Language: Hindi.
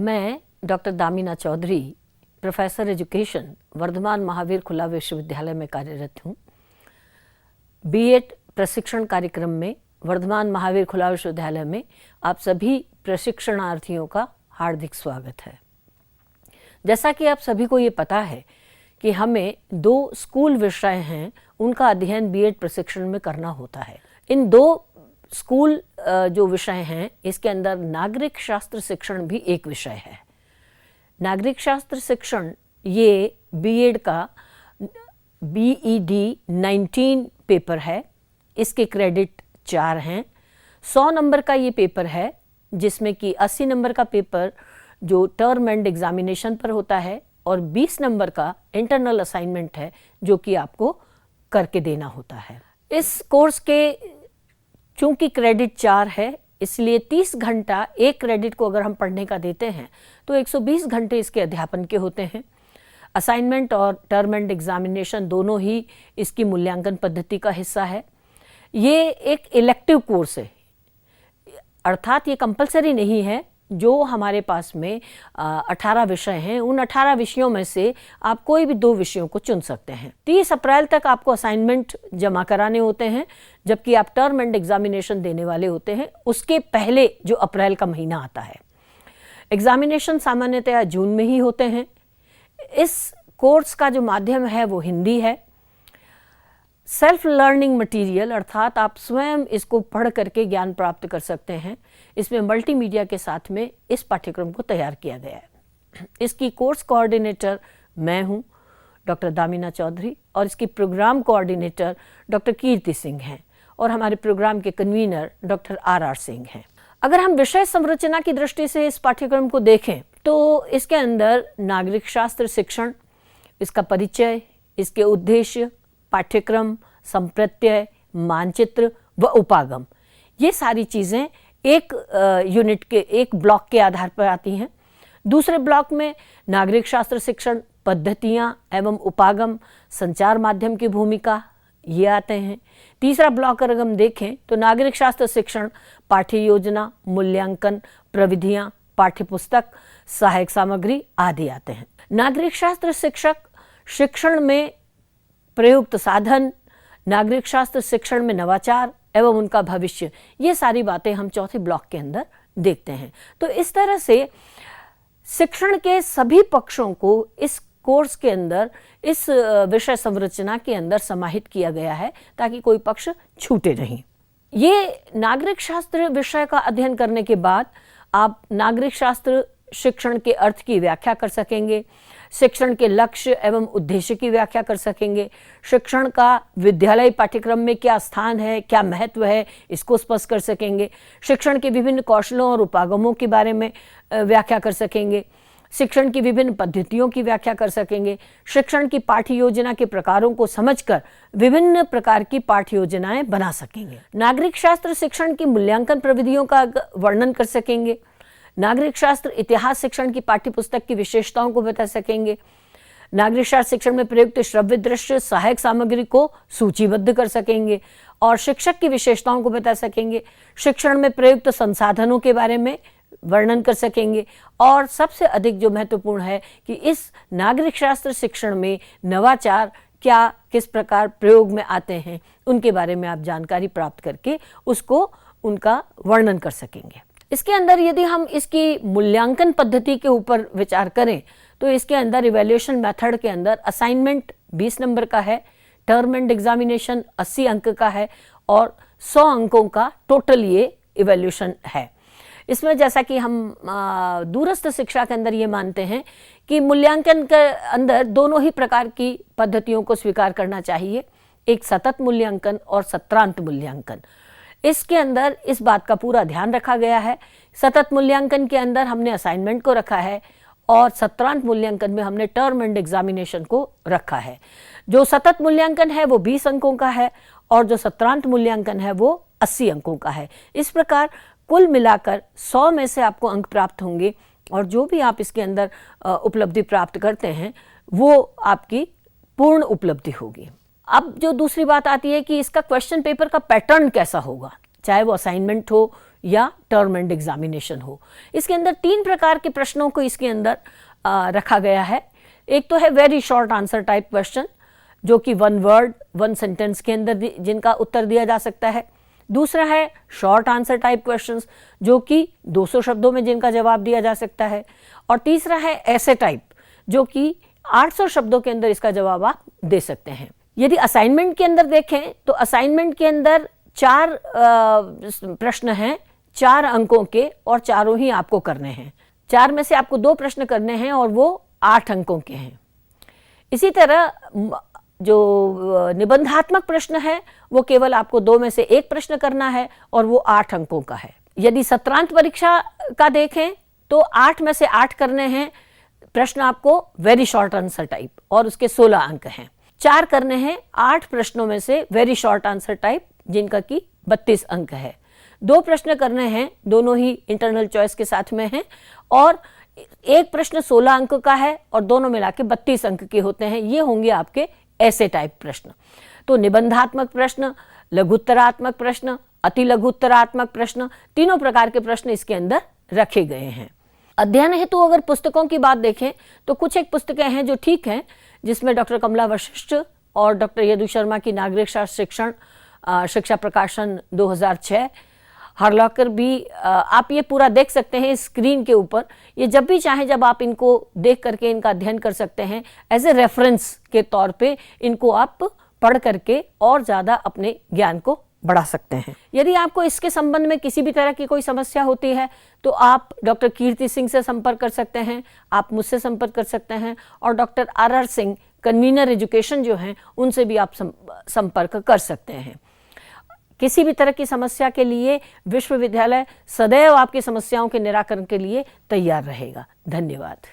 मैं doctor दामिना Chaudhary, professor education, Varthaman Mahavir खुला विश्वविद्यालय में कार्यरत हूँ। बीएड प्रशिक्षण कार्यक्रम में वर्धमान महावीर खुला विश्वविद्यालय में आप सभी प्रशिक्षणार्थियों का हार्दिक स्वागत है। जैसा कि आप सभी को ये पता है कि हमें 2 स्कूल विषय हैं, उनका अध्ययन बीएड प्रशिक्षण में करना होता है। इन 2 स्कूल जो विषय हैं, इसके अंदर नागरिक शास्त्र शिक्षण भी एक विषय है। नागरिक शास्त्र शिक्षण ये बीएड का BED 19 पेपर है। इसके क्रेडिट 4 हैं। 100 नंबर का ये पेपर है, जिसमें कि 80 नंबर का पेपर जो टर्म एंड एग्जामिनेशन पर होता है और 20 नंबर का इंटरनल असाइनमेंट है, जो कि आपको करके देना होता है। इस कोर्स के चूंकि क्रेडिट 4 है, इसलिए 30 घंटा एक क्रेडिट को अगर हम पढ़ने का देते हैं तो 120 घंटे इसके अध्यापन के होते हैं। असाइनमेंट और टर्म एंड एग्जामिनेशन दोनों ही इसकी मूल्यांकन पद्धति का हिस्सा है। ये एक इलेक्टिव कोर्स है, अर्थात ये कंपलसरी नहीं है। जो हमारे पास में 18 विषय हैं, उन 18 विषयों में से आप कोई भी 2 विषयों को चुन सकते हैं। 30 अप्रैल तक आपको असाइनमेंट जमा कराने होते हैं, जबकि आप टर्म एंड एग्जामिनेशन देने वाले होते हैं उसके पहले जो अप्रैल का महीना आता है। एग्जामिनेशन सामान्यतया जून में ही होते हैं। इस कोर्स का जो माध्यम है वो हिंदी है। सेल्फ लर्निंग मटेरियल, अर्थात आप स्वयं इसको पढ़ करके ज्ञान प्राप्त कर सकते हैं। इसमें मल्टीमीडिया के साथ में इस पाठ्यक्रम को तैयार किया गया है। इसकी कोर्स कोऑर्डिनेटर मैं हूं, डॉक्टर दामिना चौधरी, और इसकी प्रोग्राम कोऑर्डिनेटर डॉक्टर कीर्ति सिंह हैं, और हमारे प्रोग्राम के कन्वीनर डॉक्टर RR सिंह हैं। अगर हम विषय संरचना की दृष्टि से इस पाठ्यक्रम को देखें तो इसके अंदर नागरिक शास्त्र शिक्षण, इसका परिचय, इसके उद्देश्य, पाठ्यक्रम, संप्रत्यय, मानचित्र व उपागम, ये सारी चीज़ें एक यूनिट के, एक ब्लॉक के आधार पर आती हैं। दूसरे ब्लॉक में नागरिक शास्त्र शिक्षण, पद्धतियाँ एवं उपागम, संचार माध्यम की भूमिका, ये आते हैं। तीसरा ब्लॉक अगर हम देखें तो नागरिक शास्त्र शिक्षण, पाठ्य योजना, मूल्यांकन, प्रविधियाँ, पाठ्यपुस्तक, सहायक सामग्री आदि आते हैं। नागरिक शास्त्र शिक्षक शिक्षण में प्रयुक्त साधन, नागरिक शास्त्र शिक्षण में नवाचार एवं उनका भविष्य, ये सारी बातें हम चौथे ब्लॉक के अंदर देखते हैं। तो इस तरह से शिक्षण के सभी पक्षों को इस कोर्स के अंदर, इस विषय संरचना के अंदर समाहित किया गया है, ताकि कोई पक्ष छूटे नहीं। ये नागरिक शास्त्र विषय का अध्ययन करने के बाद आप नागरिक शास्त्र शिक्षण के अर्थ की व्याख्या कर सकेंगे, शिक्षण के लक्ष्य एवं उद्देश्य की व्याख्या कर सकेंगे, शिक्षण का विद्यालय पाठ्यक्रम में क्या स्थान है, क्या महत्व है, इसको स्पष्ट कर सकेंगे, शिक्षण के विभिन्न कौशलों और उपागमों के बारे में व्याख्या कर सकेंगे, शिक्षण की विभिन्न पद्धतियों की व्याख्या कर सकेंगे, शिक्षण की पाठ्य योजना के प्रकारों को समझकर विभिन्न प्रकार की पाठ्य योजनाएं बना सकेंगे, नागरिक शास्त्र शिक्षण की मूल्यांकन प्रविधियों का वर्णन कर सकेंगे, नागरिक शास्त्र इतिहास शिक्षण की पाठ्यपुस्तक की विशेषताओं को बता सकेंगे, नागरिक शास्त्र शिक्षण में प्रयुक्त श्रव्य दृश्य सहायक सामग्री को सूचीबद्ध कर सकेंगे और शिक्षक की विशेषताओं को बता सकेंगे, शिक्षण में प्रयुक्त संसाधनों के बारे में वर्णन कर सकेंगे, और सबसे अधिक जो महत्वपूर्ण है कि इस नागरिक शास्त्र शिक्षण में नवाचार क्या, किस प्रकार प्रयोग में आते हैं, उनके बारे में आप जानकारी प्राप्त करके उसको, उनका वर्णन कर सकेंगे। इसके अंदर यदि हम इसकी मूल्यांकन पद्धति के ऊपर विचार करें तो इसके अंदर इवैल्यूएशन मेथड के अंदर असाइनमेंट 20 नंबर का है, टर्म एंड एग्जामिनेशन 80 अंक का है, और 100 अंकों का टोटल ये इवैल्यूएशन है। इसमें जैसा कि हम दूरस्थ शिक्षा के अंदर ये मानते हैं कि मूल्यांकन के अंदर दोनों ही प्रकार की पद्धतियों को स्वीकार करना चाहिए, एक सतत मूल्यांकन और सत्रांत मूल्यांकन। इसके अंदर इस बात का पूरा ध्यान रखा गया है। सतत मूल्यांकन के अंदर हमने असाइनमेंट को रखा है और सत्रांत मूल्यांकन में हमने टर्म एंड एग्जामिनेशन को रखा है। जो सतत मूल्यांकन है वो 20 अंकों का है और जो सत्रांत मूल्यांकन है वो 80 अंकों का है। इस प्रकार कुल मिलाकर 100 में से आपको अंक प्राप्त होंगे, और जो भी आप इसके अंदर उपलब्धि प्राप्त करते हैं वो आपकी पूर्ण उपलब्धि होगी। अब जो दूसरी बात आती है कि इसका क्वेश्चन पेपर का पैटर्न कैसा होगा, चाहे वो असाइनमेंट हो या टर्म एंड एग्जामिनेशन हो। इसके अंदर 3 प्रकार के प्रश्नों को इसके अंदर रखा गया है। एक तो है very short answer type question, जो कि 1 वर्ड 1 सेंटेंस के अंदर जिनका उत्तर दिया जा सकता है। दूसरा है शॉर्ट आंसर टाइप क्वेश्चंस, जो कि 200 शब्दों में जिनका जवाब दिया जा सकता है। और तीसरा है ऐसे टाइप, जो कि 800 शब्दों के अंदर इसका जवाब आप दे सकते हैं। यदि असाइनमेंट के अंदर देखें तो असाइनमेंट के अंदर 4 प्रश्न हैं 4 अंकों के, और चारों ही आपको करने हैं। 4 में से आपको 2 प्रश्न करने हैं और वो 8 अंकों के हैं। इसी तरह जो निबंधात्मक प्रश्न है वो केवल आपको 2 में से 1 प्रश्न करना है और वो 8 अंकों का है। यदि सत्रांत परीक्षा का देखें तो 8 में से 8 करने हैं प्रश्न आपको वेरी शॉर्ट आंसर टाइप, और उसके 16 अंक हैं। 4 करने हैं 8 प्रश्नों में से वेरी शॉर्ट आंसर टाइप, जिनका कि 32 अंक है। 2 प्रश्न करने हैं, दोनों ही इंटरनल चॉइस के साथ में हैं, और 1 प्रश्न 16 अंक का है और दोनों मिला के 32 अंक के होते हैं। ये होंगे आपके ऐसे टाइप प्रश्न। तो निबंधात्मक प्रश्न, लघुत्तरात्मक प्रश्न, अति लघुत्तरात्मक प्रश्न, तीनों प्रकार के प्रश्न इसके अंदर रखे गए हैं। अध्ययन हेतु अगर पुस्तकों की बात देखें तो कुछ एक पुस्तकें हैं जो ठीक हैं, जिसमें डॉक्टर कमला वशिष्ठ और डॉक्टर यदु शर्मा की नागरिक शास्त्र शिक्षा प्रकाशन 2006, हरलॉकर भी आप ये पूरा देख सकते हैं स्क्रीन के ऊपर। ये जब भी चाहें जब आप इनको देख करके इनका अध्ययन कर सकते हैं। एज ए रेफरेंस के तौर पे इनको आप पढ़ करके और ज़्यादा अपने ज्ञान को बढ़ा सकते हैं। यदि आपको इसके संबंध में किसी भी तरह की कोई समस्या होती है तो आप डॉक्टर कीर्ति सिंह से संपर्क कर सकते हैं, आप मुझसे संपर्क कर सकते हैं, और doctor RR Singh convener education जो हैं उनसे भी आप संपर्क कर सकते हैं। किसी भी तरह की समस्या के लिए विश्वविद्यालय सदैव आपकी समस्याओं के निराकरण के लिए तैयार रहेगा। धन्यवाद।